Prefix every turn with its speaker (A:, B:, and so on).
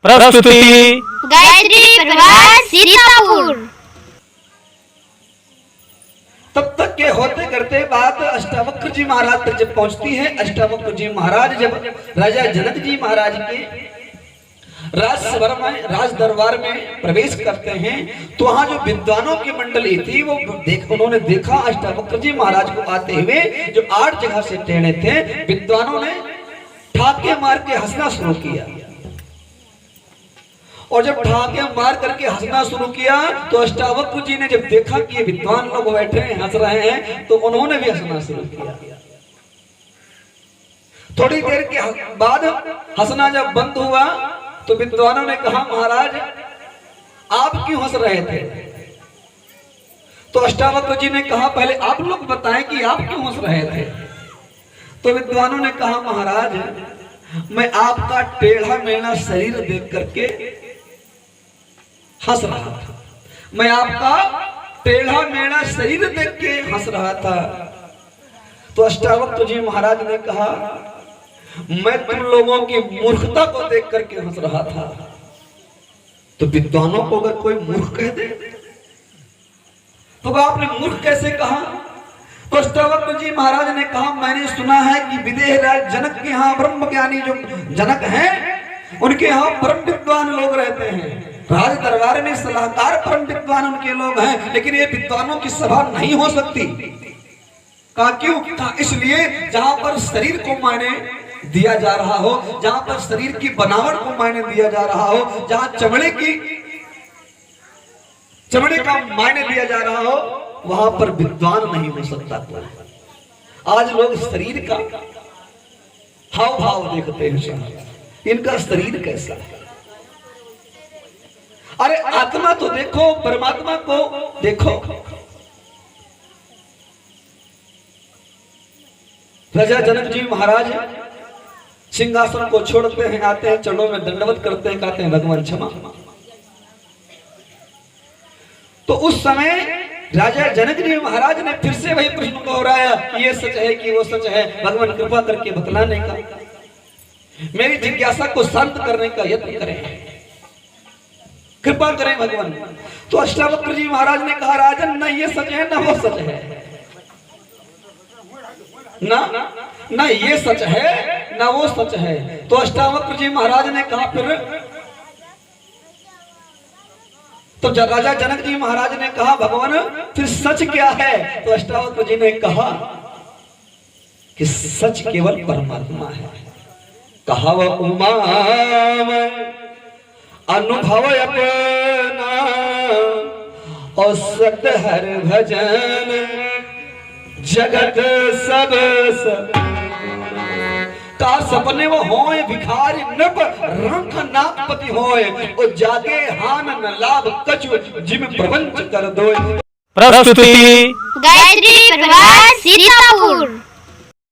A: प्रस्तुति
B: गायत्री परिवार सीतापुर।
C: तब तक के होते करते बात अष्टावक्र जी महाराज तक जब पहुंचती है। अष्टावक्र जी महाराज जब राजा जनक जी महाराज के राज दरबार में प्रवेश करते हैं तो वहां जो विद्वानों की मंडली थी वो उन्होंने देखा अष्टावक्र जी महाराज को आते हुए। जो 8 जगह से टेढ़े थे, विद्वानों ने ठाके मार के हंसना शुरू किया। और जब ठाके मार करके हंसना शुरू किया तो अष्टावक्र जी ने जब देखा कि ये विद्वान लोग बैठे हैं हंस रहे हैं तो उन्होंने भी हंसना शुरू किया। थोड़ी देर के बाद हंसना जब बंद हुआ तो विद्वानों ने कहा, महाराज आप क्यों हंस रहे थे? तो अष्टावक्र जी ने कहा, पहले आप लोग बताएं कि आप क्यों हंस रहे थे। तो विद्वानों ने कहा, महाराज मैं आपका टेढ़ा मेढ़ा शरीर देख करके हंस रहा था। मैं आपका टेढ़ा मेढ़ा शरीर देख के हंस रहा था। तो अष्टावक्र जी महाराज ने कहा, मैं तुम लोगों की मूर्खता को देख करके हंस रहा था। तो विद्वानों को अगर कोई मूर्ख कह दे तो आपने मूर्ख कैसे कहा? तो अष्टावक्र जी महाराज ने कहा, मैंने सुना है कि विदेह राज जनक के यहाँ ब्रह्म ज्ञानी जो जनक हैं उनके यहाँ परम विद्वान लोग रहते हैं। राज दरबार में सलाहकार परम विद्वान उनके लोग हैं, लेकिन ये विद्वानों की सभा नहीं हो सकती। कहा क्यों? कहा इसलिए जहां पर शरीर को मायने दिया जा रहा हो, जहां पर शरीर की बनावट को मायने दिया जा रहा हो, जहां चमड़े का मायने दिया जा रहा हो, वहां पर विद्वान नहीं हो सकता कोई। आज लोग शरीर का हाव भाव देखते हैं, इनका शरीर कैसा है। अरे आत्मा तो देखो, परमात्मा को देखो। राजा जनक जी महाराज सिंहासन को छोड़ते हैं, आते हैं, चरणों में दंडवत करते हैं, कहते हैं भगवान क्षमा। तो उस समय राजा जनक जी महाराज ने फिर से वही प्रश्न को दोहराया, ये सच है कि वो सच है? भगवान कृपा करके बतलाने का, मेरी जिज्ञासा को शांत करने का यत्न करें, कृपा करें भगवान। तो अष्टावक्र जी महाराज ने कहा, राजन न ये सच है न वो सच है, ना ये सच है ना वो सच है। तो अष्टावक्र जी महाराज ने कहा, फिर तो राजा जनक जी महाराज ने कहा, भगवान फिर सच क्या है? तो अष्टावक्र जी ने कहा कि सच केवल परमात्मा है। कहा वह उमा अनुभव अपना और सत हर भजन जगत सब का सपने वो होए भिखारी नप रंख नापति होए और जागे हान न लाभ कछु जिम प्रपंच कर दो।
A: प्रस्तुति
B: गायत्री परिवार सीतापुर।